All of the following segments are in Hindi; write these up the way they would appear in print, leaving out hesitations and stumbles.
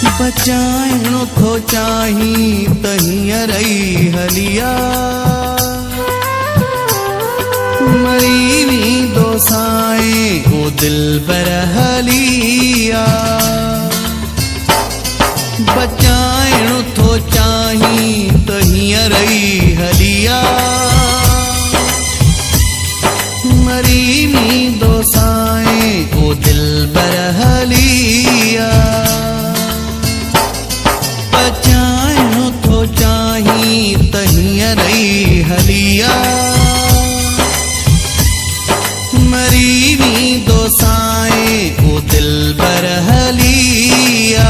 बचाइणो थो चाही त हींअर ई हलिया मरी वेंदो साईं ओ दिलबर हलिया बचाइणो थो चाही त हींअर ई हलिया मरी वेंदो साईं ओ दिलबर हलिया बचाइणो थो चाही त हींअर ई हलिया मरी वेंदो साईं ओ दिलबर हलिया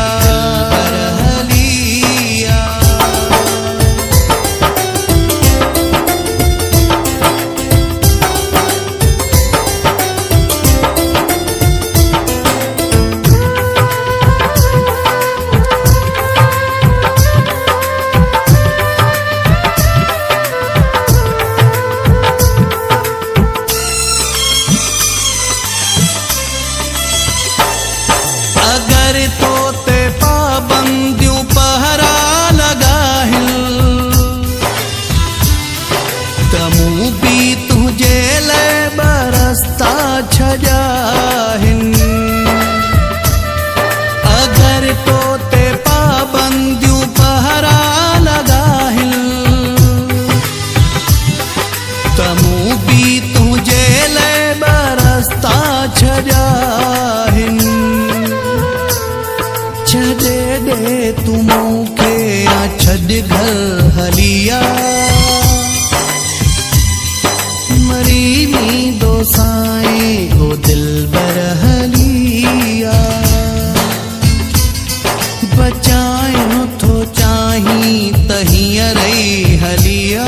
अगर तो ते पाबंदियों पहरा लगाहिन तमू भी तुझे ले बरसता छजाहिन छदे दे तुमो के छद घर हलिया मरी वेंदो साईं ओ दिलबर हलिया बचाइणो थो चाही त हींअर ई हलिया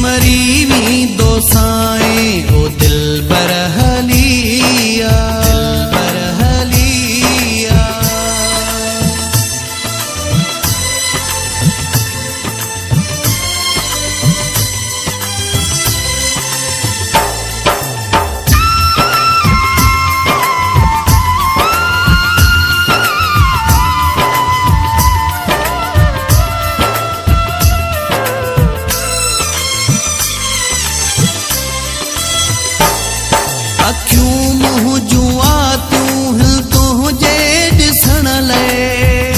मरी वेंदो साईं ओ दिलबर हलिया अखियूं मुंह जुआ तूं तुझे ॾिसण लाइ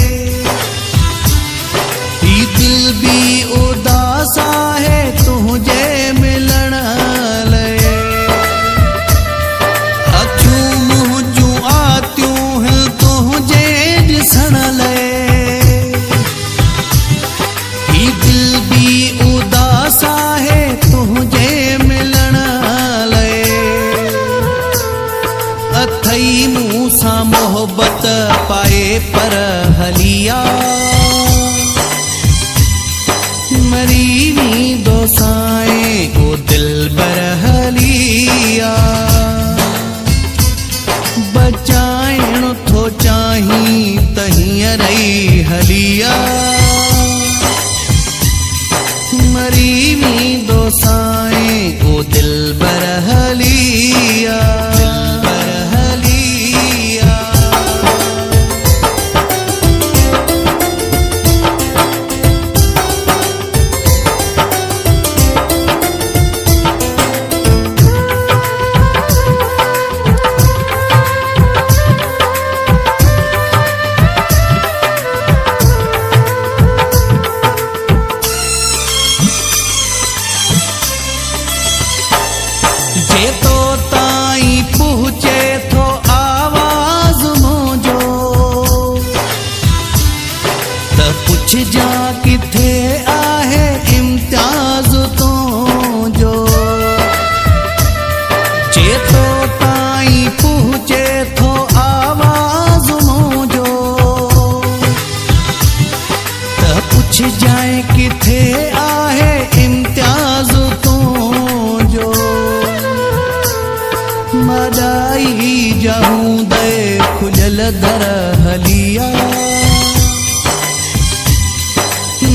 ही दिल भी उदास आहे तुझे मिलण लाइ अखियूं मुंह जुआ तूं तुझे ॾिसण लाइ ही दिल भी उदास आहे तुझे मिलण अथई मूसा मोहब्बत पाए पर हलिया मरी वेंदो साईं ओ दिलबर हलिया बचाइणो थो चाही त हींअर ई हलिया मरी वेंदो साईं ओ दिलबर हलिया जेतो ताई पहुँचे थो आवाज मुझो त पुछ जा किथे आहे इम्तियाज तो जो जेतो ताई पहुँचे थो आवाज मुझो त पुछ जाए किथे आहे इम्तियाज तो जो मदाई जाऊं दे खुजल दर हलिया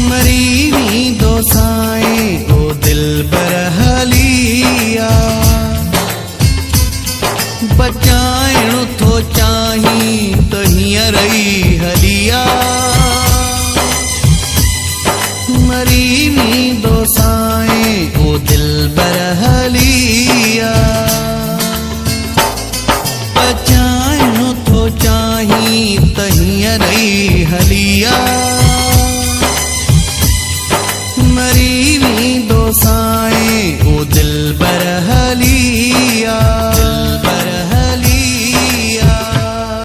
मरी वेंदो साईं ओ दिलबर हलिया बचाइणो थो चाही रही हलिया मरी मी दोसाएं ओ दिल बरहलिया पचायो तो चाही तहिया रही हलिया मरी मी दो